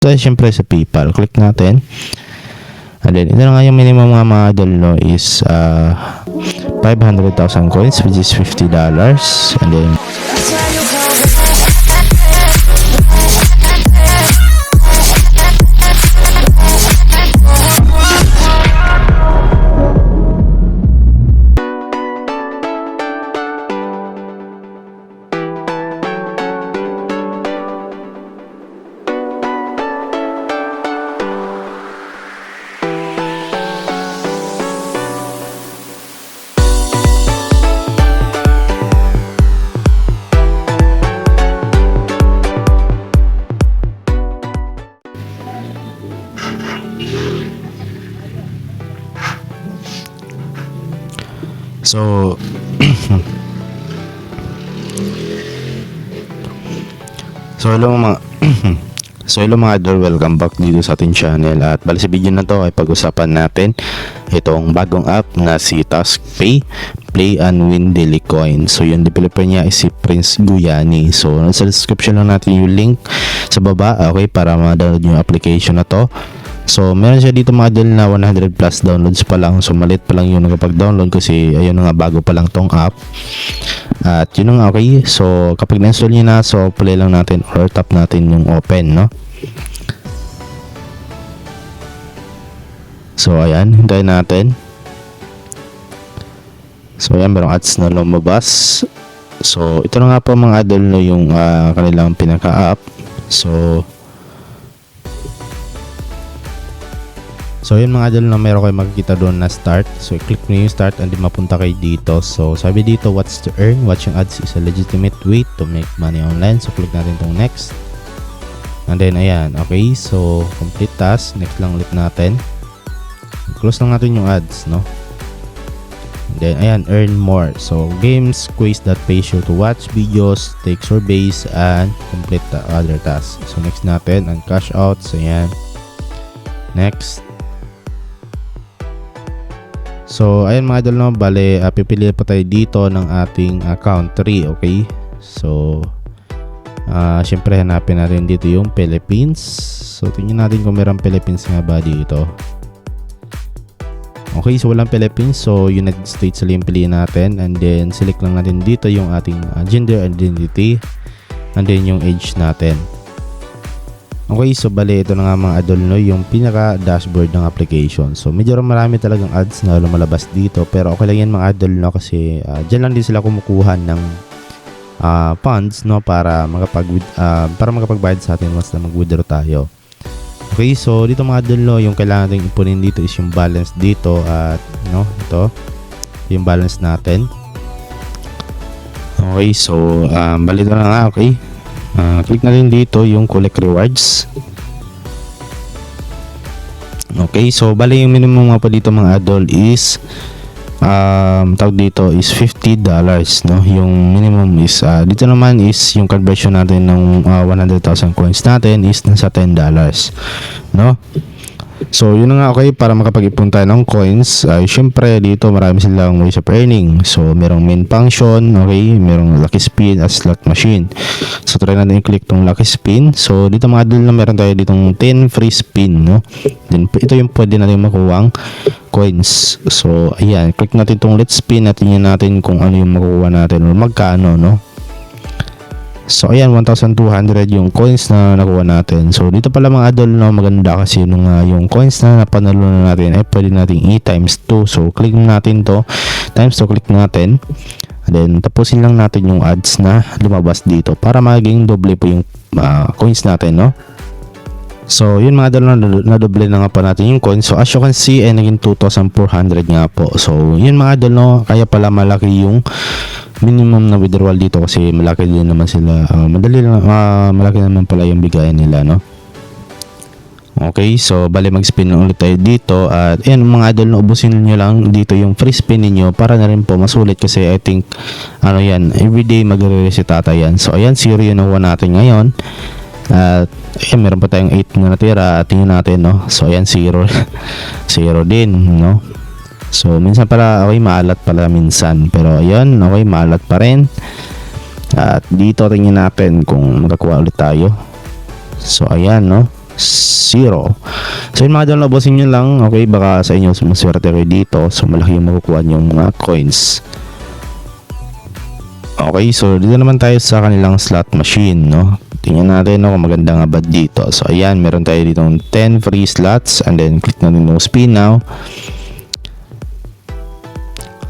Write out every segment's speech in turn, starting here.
So, syempre sa PayPal, click natin. And then, ito na nga yung minimum mga idol, no, is 500,000 coins, which is $50. And then, so hello mga hello mga idol, welcome back dito sa ating channel. At bali sa video na to ay pag-usapan natin itong bagong app na si TaskPay Play and Win Daily Coin. So yung developer niya is si Prince Guyani. So sa description lang natin yung link sa baba, okay, para ma-download yung application na to. So meron siya dito mga idol na 100 plus downloads pa lang. So malit pa lang yung nakapag-download kasi ayun nga, bago pa lang tong app. At yun nga, okay. So kapag na-install nyo na, so play lang natin or tap natin yung open, no. So ayan, hintayin natin. So ayan, merong ads na lumabas. So ito na nga po mga idol, no, yung kanilang pinaka-app. So yun mga idol, na meron kayo makikita doon na start. So click nyo yung start and then mapunta kayo dito. So sabi dito, what's to earn? Watching ads is a legitimate way to make money online. So click natin itong next. And then ayan, okay. So complete task. Next lang ulit natin. Close lang natin yung ads, no? And then ayan, earn more. So games, quiz that pays you to watch videos, take surveys, and complete the other tasks. So next natin, and cash out. So ayan. Next. So ayan mga idol, no, bale pipili pa tayo dito ng ating country, okay? So syempre hanapin natin dito yung Philippines. So tingnan natin kung mayroong Philippines nga ba dito. Okay, so walang Philippines, so United States lang yung piliin natin. And then select lang natin dito yung ating gender identity, and then yung age natin. Okay, so bali ito na nga mga idol, no, yung pinaka dashboard ng application. So medyo marami talagang ads na lumalabas dito, pero okay lang yan mga idol, no, kasi dyan lang din sila kumukuha ng funds, no, para makapagbayad sa atin once na mag-withdraw tayo. Okay, so dito mga idol, no, yung kailangan natin ipunin dito is yung balance dito, at no, ito yung balance natin. Okay, so bali ito na nga, okay. Click na rin dito yung collect rewards. Okay, so bali yung minimum nga pa dito mga idol is tawag dito is $50, no. Yung minimum is dito naman is yung conversion natin ng 100,000 coins natin is nasa $10, no. So yun na nga, okay, para makapag-ipon tayo ng coins, syempre dito marami silang ways of earning. So merong main function, okay, merong lucky spin at slot machine. So try natin i-click tong lucky spin. So dito mga idol, na meron tayo ditong 10 free spin, no. Then ito yung pwede natin makuha coins. So ayan, click natin tong let's spin at tingnan natin kung ano yung makukuha natin o magkano, no. So ayan, 1,200 yung coins na nakuha natin. So dito pala mga idol, no, maganda kasi yung coins na napanalo na natin ay pwede nating i-times 2. So click natin to, times 2, click natin. And then tapusin lang natin yung ads na lumabas dito para maging doble po yung coins natin, no. So yun mga idol, na doble na nga pa natin yung coins. So as you can see ay naging 2,400 nga po. So yun mga idol, no, kaya pala malaki yung minimum na withdrawal dito kasi malaki din naman sila, malaki naman pala yung bigayan nila, no. Okay, so bali mag-spin ulit tayo dito. At ayan mga idol, ubusin nyo lang dito yung free spin niyo para na rin po masulit kasi I think ano yan, everyday magre-reset ata yan. So ayan, 0 yung nakuha natin ngayon. At ayan, meron pa tayong 8 na natira. At tingnan natin, no. So ayan, 0 0 din, no. So minsan pala okay, maalat pala minsan, pero ayan, okay, maalat pa rin. At dito tingnan natin kung makakuha ulit tayo. So ayan, no. So yun mga idol, labasin nyo lang. Okay, baka sa inyo maswerte kayo dito. So malaki yung makukuha yung mga coins. Okay, so dito naman tayo sa kanilang slot machine, no? Tingnan natin, no, kung maganda nga ba dito. So ayan, meron tayo dito 10 free slots, and then click natin yung spin now.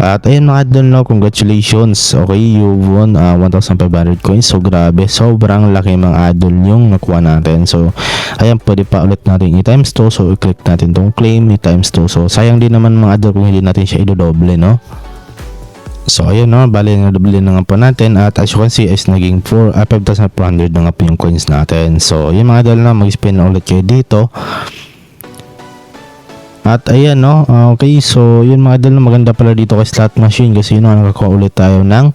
At ayun mga idol, no, congratulations. Okay, you won 1,500 coins. So grabe, sobrang laki mga idol yung nakuha natin. So ayan, pwede pa ulit natin i-times 2. So i-click natin tong claim, i-times 2. So sayang din naman mga idol kung hindi natin siya idodoble, no? So ayun, no, bali na double na nga po natin, at as you can see is naging 5,400 na nga po yung coins natin. So yun mga idol, na mag-spin na ulit kayo dito. At ayan, no, okay, so yun mga idol, maganda pala dito kay slot machine kasi yun, nakakuha ulit tayo ng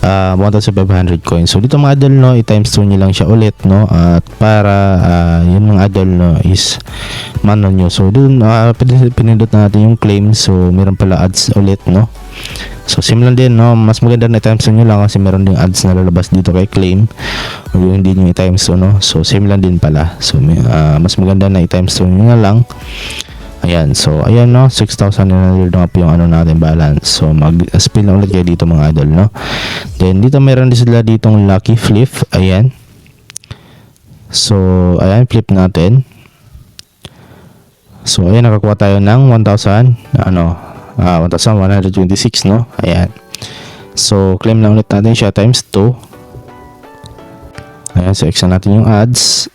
1,500 coins. So dito mga idol, no, i-times 2 nyo lang siya ulit, no, at para yun mga idol, no, is mano nyo. So dun pinindot natin yung claim. So meron pala ads ulit, no. So same lang din, no, mas maganda na i-times 2 nyo lang kasi meron ding ads na lalabas dito kay claim, o yung hindi nyo i-times 2, no. So same lang din pala. So mas maganda na i-times 2 nyo na lang. Ayan, so ayan, no, 6,900 na po yung ano natin balance. So mag-spin na ulit kayo dito mga idol, no. Then dito meron din sila ditong lucky flip. Ayan. So ayan, flip natin. So ayan, nakakuha tayo ng 1,126, no. Ayan. So claim na ulit natin siya times 2. Ayan, so extra natin yung ads.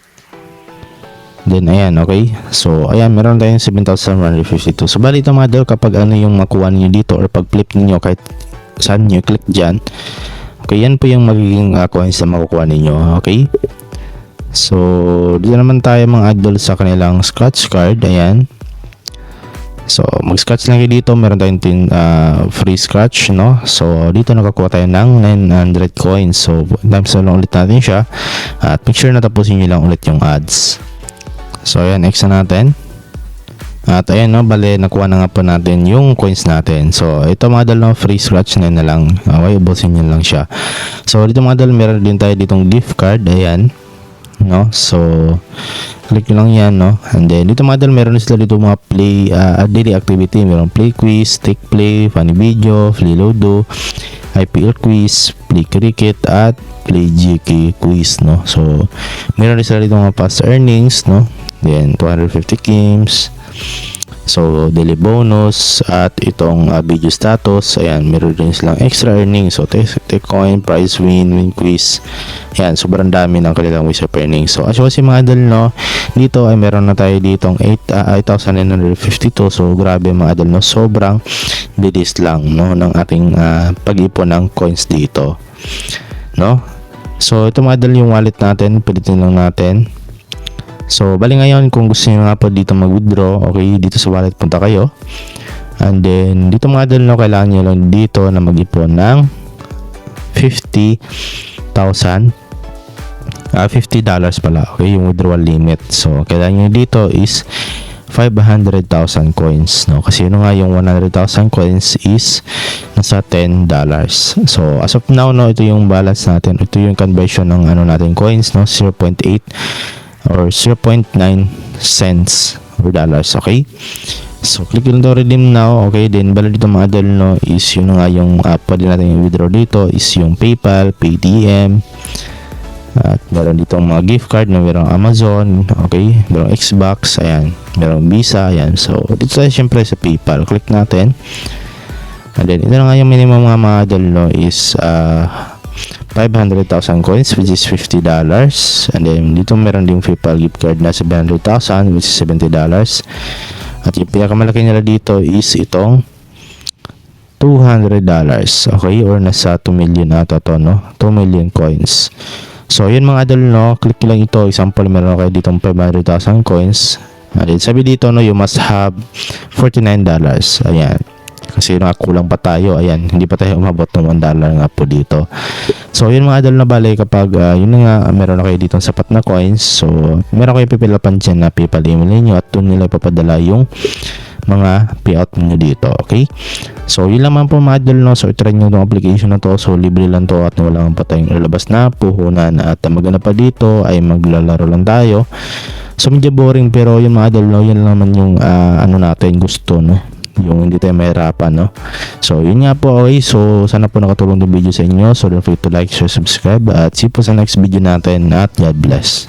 Then ayan, okay. So ayan, meron tayong 7,152. So bali ito mga idol, kapag ano yung makuha niyo dito or pag flip niyo kahit saan niyo click diyan, okay, yan po yung magiging coins na makukuha niyo. Okay, so dito naman tayo mga idol sa kanilang scratch card. Ayan, so mag-scratch lang kayo dito. Meron tayong free scratch, no. So dito nakakuha tayo ng 900 coins. So times na lang ulit natin siya, at make sure na tapusin nyo lang ulit yung ads. So ayan, extra natin. At ayan, no, bale nakuha na nga po natin yung coins natin. So ito mga idol, no, free scratch na lang. Okay, ubusin nyo lang siya. So dito mga idol, meron din tayo ditong gift card. Ayan, no. So click nyo lang yan, no. And then dito mga idol, meron sila dito mga play daily activity. Meron play quiz, take play, funny video, free lodo, IPL quiz, play cricket, at play GK quiz, no. So meron din sila dito mga past earnings, no. Then 250 games. So daily bonus, at itong video status. Ayan, meron din silang extra earnings. So take coin, prize win, win quiz. Ayan, sobrang dami ng kanilang ways of earnings. So as you see mga idol, no, dito ay meron na tayo ditong 8,952. So grabe mga idol, no, sobrang bilis lang, no, ng ating pag-ipon ng coins dito, no. So ito mga idol, yung wallet natin, pilitin lang natin. So bali ngayon, kung gusto niyo nga po dito mag-withdraw, okay, dito sa wallet punta kayo. And then dito mga idol, no, kailangan niyo lang dito na mag-ipon ng $50,000 pala, okay, yung withdrawal limit. So kailangan niyo dito is 500,000 coins, no, kasi yun nga, yung 100,000 coins is nasa $10. So as of now, no, ito yung balance natin. Ito yung conversion ng ano natin coins, no, 0.8 or 0.9 cents or dollars. Okay, so click lang to redeem now. Okay, then bala dito mga idol, no, is yun nga yung pwede natin i-withdraw dito is yung PayPal, Paytm, at meron dito mga gift card na merong Amazon, okay, merong Xbox, ayan, merong Visa, ayan. So dito tayo syempre sa PayPal, click natin. And then ito na nga yung minimum mga idol, no, is 500,000 coins, which is $50. And then dito meron ding PayPal gift card na 700,000, which is $70. At yung pinakamalaki nila dito is itong $200, okay, or nasa 2 million ata to, no, 2 million coins. So yun mga idol, no, click lang ito. Example, meron kayo ditong 500,000 coins. And then sabi dito, no, you must have $49. Ayan, kasi nakakulang pa tayo. Ayan, hindi pa tayo umabot ng $1 nga po dito. So yun mga idol, na bale kapag yun nga, meron na kayo ditong sapat na coins, so meron kayo pipilapan dyan na PayPal email niyo, at doon nila ipapadala yung mga payout niyo dito. Okay, so yun lang po mga idol, no. So i-try nyo itong application na to. So libre lang to, at wala pa tayong lalabas na puhunan. At maganda pa dito ay maglalaro lang tayo. So medyo boring, pero yung mga idol, no, yun naman yung ano natin gusto, no, yung hindi tayo mahirapan, no. So yun nga po. Okay, so sana po nakatulong yung video sa inyo. So don't forget to like, share, subscribe, at see po sa next video natin, at God bless.